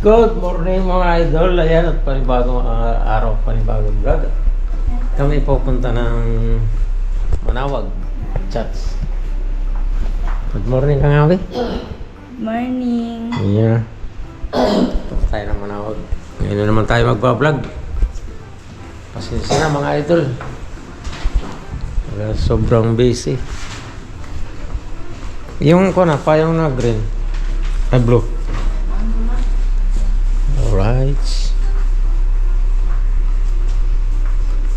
Good morning mga idol. Ayan at panibagong araw, panibagong vlog. Kami pupunta ng Manawag Chats. Good morning Kang Awi. Morning. Yeah. Punta tayo ng Manawag. Ngayon na naman tayo magbablog. Pasensya na mga idol. Sobrang busy. Yung ko na, pa yung na green. Ay blue. Alright.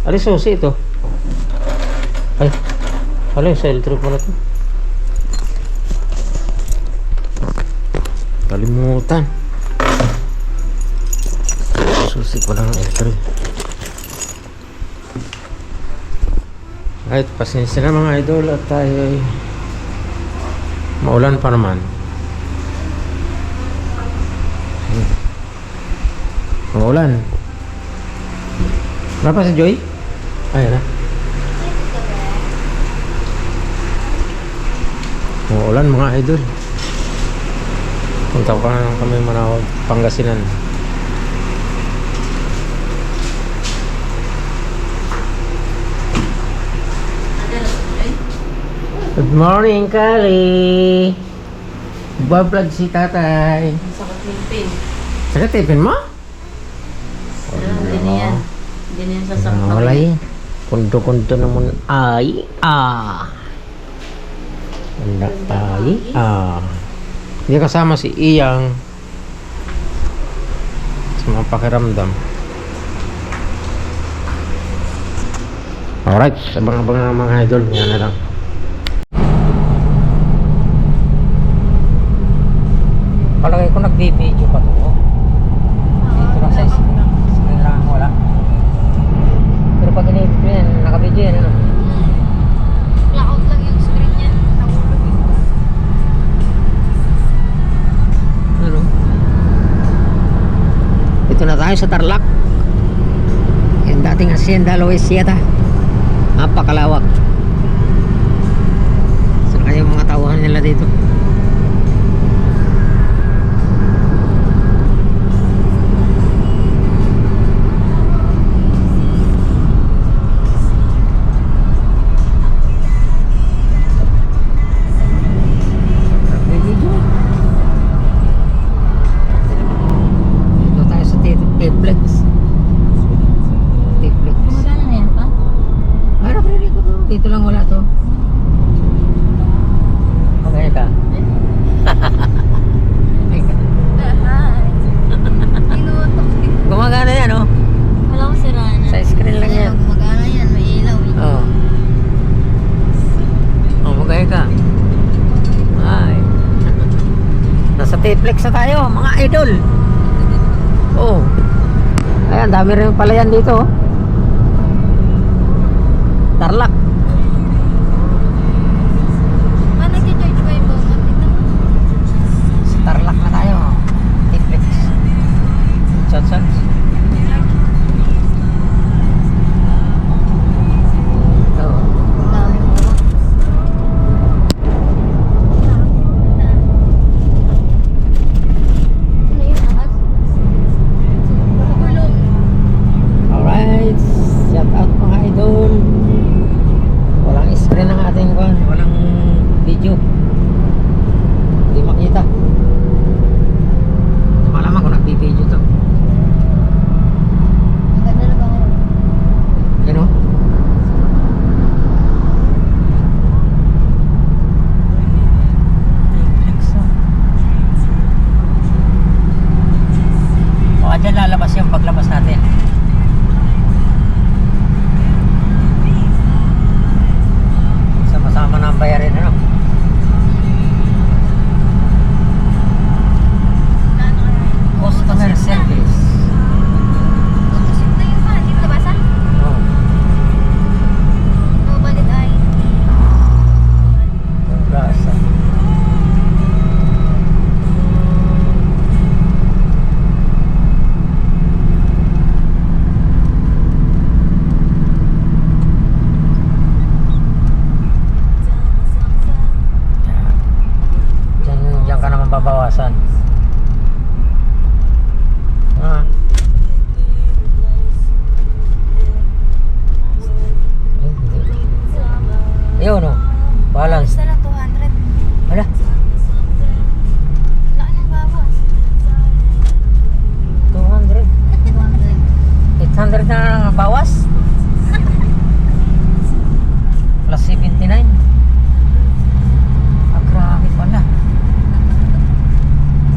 Alis susi ito. Ay. Alis sa electric mo na ito. Kalimutan. Susi ko lang electric. Right, pasensya na mga idol at tayo ay maulan pa naman. Maulan. Kenapa si Joy? Ayan na. Maulan mga idol. Punta pa na kami Manawag, Pangasinan. Good morning, Kali. Bablog si tatay. Sakit ngipin. Sakit tipin mo? Hindi yan. Hindi yan sasakit. Wala yan. Kundo-kundo naman ay Wala ay Hindi kasama si Iyang sa mga pakiramdam. Alright, abang-abang na mga idol. Yan na lang. Palagay ko nag-video pa to. Dito lang sa screen lang wala. Pero pag in-edit mo yan, naka-video yan, ano? Blackout lang yung screen niya. Nahulog yun. Ano? Ito na tayo sa Tarlac. Yung dating Hacienda Loisieta. Napakalawak. Saan kaya yung mga tauhan nila dito? Dito lang wala to. Okay ka? Gumagana yan, oh. Wala ko sirana. Sa screen lang yan. Gumagana yan. May ilaw. Oo. Oh, magaya ka. Ay. Nasa T-Flex na tayo, mga idol. Oh. Ayan, dami rin pala yan dito, oh. Tarlac. Nag-charge ba yung phone? Sa Tarlac na tayo. T-Flex. Chat. Dami mo. Ano yung ahas? Gulong. Alright. Shout out mga idol. Walang screen ang ating kwan. Walang video. Hindi makita. Malaman kung nagbi-video to. Ang ganda na ba ako? Yan o. O, dyan lalabas yung paglabas natin. Sama-sama na ang bayarin, ano? Customer service. Tutusok na yung fan. Hindi mo nabasa? Oh. Nababalit ay. Gasa. Diyan ka naman babawasan. Ala, Laki ng bawas. 200. 200. 800 na bawas. Plus 79. Ah, grabe pala.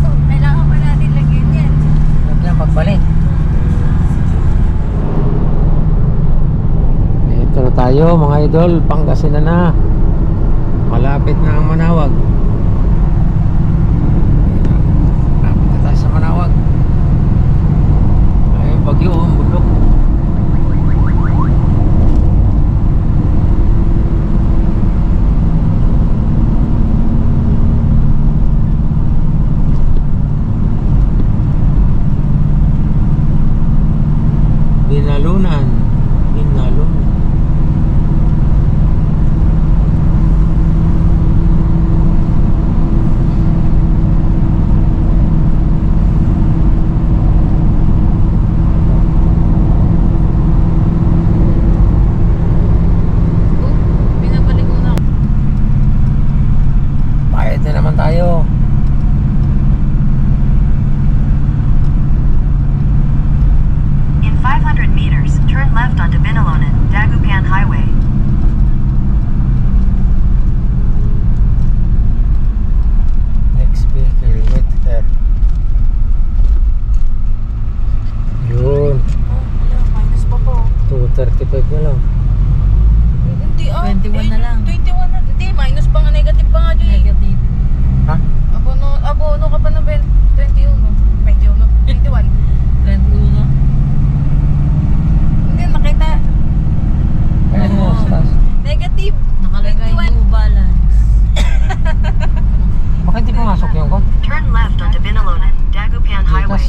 Oh, kailangan pa natin lagyan yan. Lagyan pagbalik. Ito na tayo mga idol, Pangasinan na. Malapit na ang Manawag. Malapit na tayo sa Manawag. Ay, bagyo, ang bulok. Binalunan. Binalunan. Oh, pinapaligo na ako. Bayad na naman tayo. In 500 meters, turn left onto Binalonan, Dagupan Highway. Next vehicle, wait there. Yun, Oh, wala. Minus pa po. 235 na lang. Hindi, 21 na lang. 21 na. Hindi, minus pa nga. Negative pa nga, Joy. Negative. Ha? Abono ka pa ng 21. 21. 21. 21. Hindi, nakita. Ayan mo, Stas. Negative. Nakalagay 21. new balance. Bakit di pumasok yung kon? Turn left onto Binalonan, Dagupan Highway.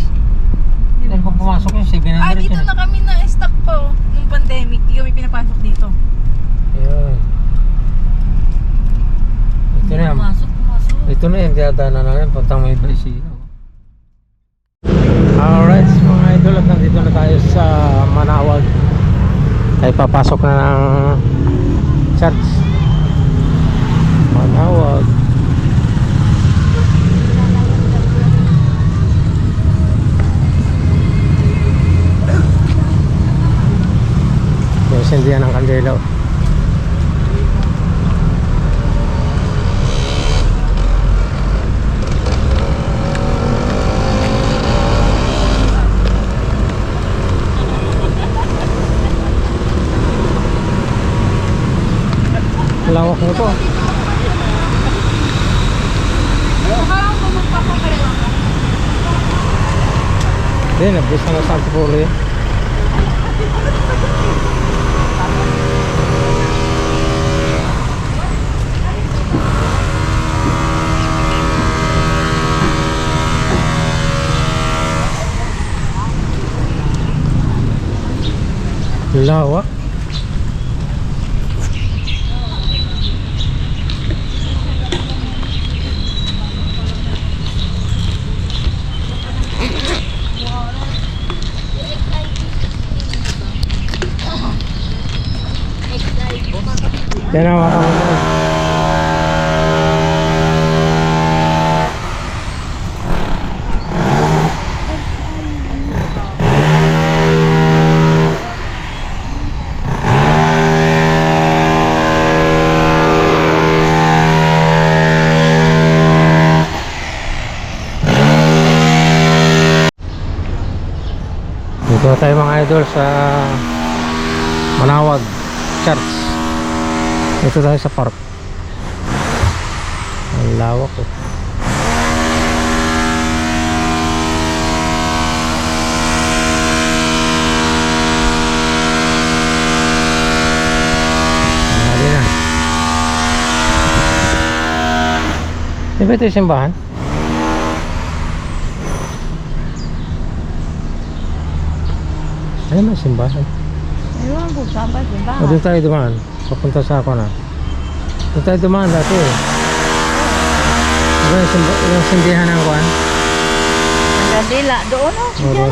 Dahil kung pumasok yung 700 Ah, dito yun. na kami na-stuck po nung pandemic. Hindi kami pinapasok dito. Ayun. Ito na yan. Pumasok. Ito na yung dinadaanan namin puntang may Brescia. Alright mga idol, at nandito na tayo sa Manawag. Ay papasok na ng church. Manawag. Yung sindihan ng kandila. Lawak na to. Hindi, nabis na sa Antipolo yun. Lawak. Yan ang mga dito na tayo mga idol sa Manawag Church. Dito tayo sa park. Ang lawak oh. Mali na. Di ba ito yung simbahan? Ano ba simbahan? Ewan ko, saan ba diba? O doon tayo dumaan. Papunta sa ako na. Doon tayo dumaan dati eh. Diba yung sindihan ng kuhan? Nagandila. Doon o. O doon.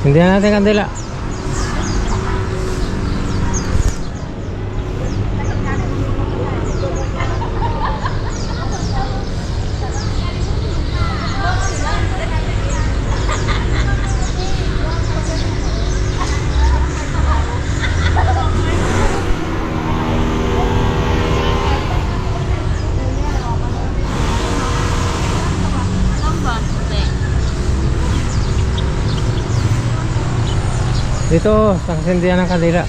Hindi na natin kandila. Dito, sa kasindihan ng kandila.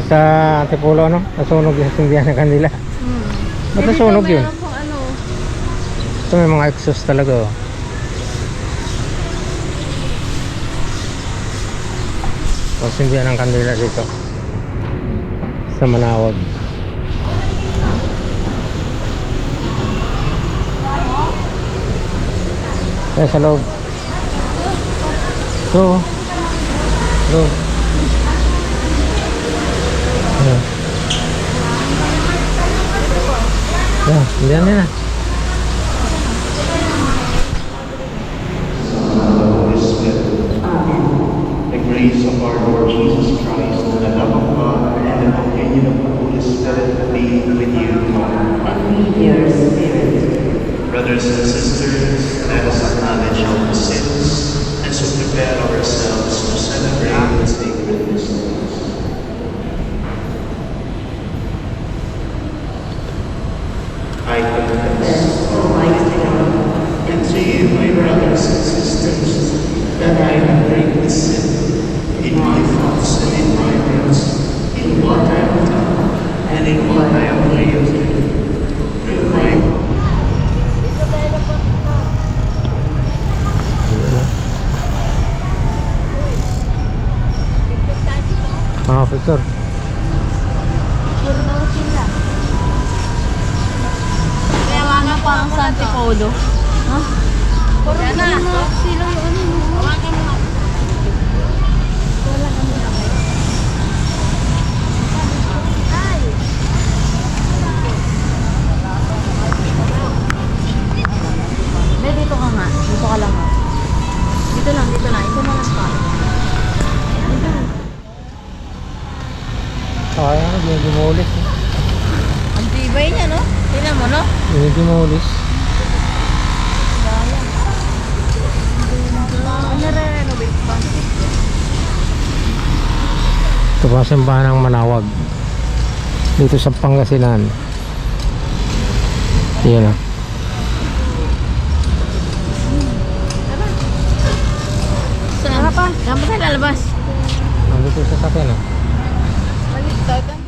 Sa Antipolo, no? Nasunog yung kasindihan ng kandila. Ba't nasunog yun? Ito may mga exhaust talaga, oh. Kasindihan ng kandila dito sa Manawag. Sa loob. Ito. Loob. Diyan na. The grace of our Lord Jesus Christ, the love of God, and the communion of the Holy Spirit be with you all. And with your spirit. Brothers and sisters, let us acknowledge our sins and so prepare ourselves to celebrate the sacred mysteries. I confess, Almighty God, and to you, my brothers and sisters, that I have greatly sinned in my thoughts and in my words, in what I have done and in what I have failed to do. Through my Victor. Kaya nga parang sa Antipolo. Ha? Yan na. Sila yung ano. Hawakan mo. Wala kami na kayo. Ay! Be, dito ka nga. Dito ka lang ha. Dito lang. Ito mo lang pa. Dito. Kaya, dinidemolis. Ang tibay niya, no? Tingnan mo, no? Dinidemolis. Nare-renovate pa. Ito pa simbahan ng Manawag. Dito sa Pangasinan. Yan, oh. Saan pa? Saan pa tayo lalabas? Nandito sa sakyan, oh. Balik tayo.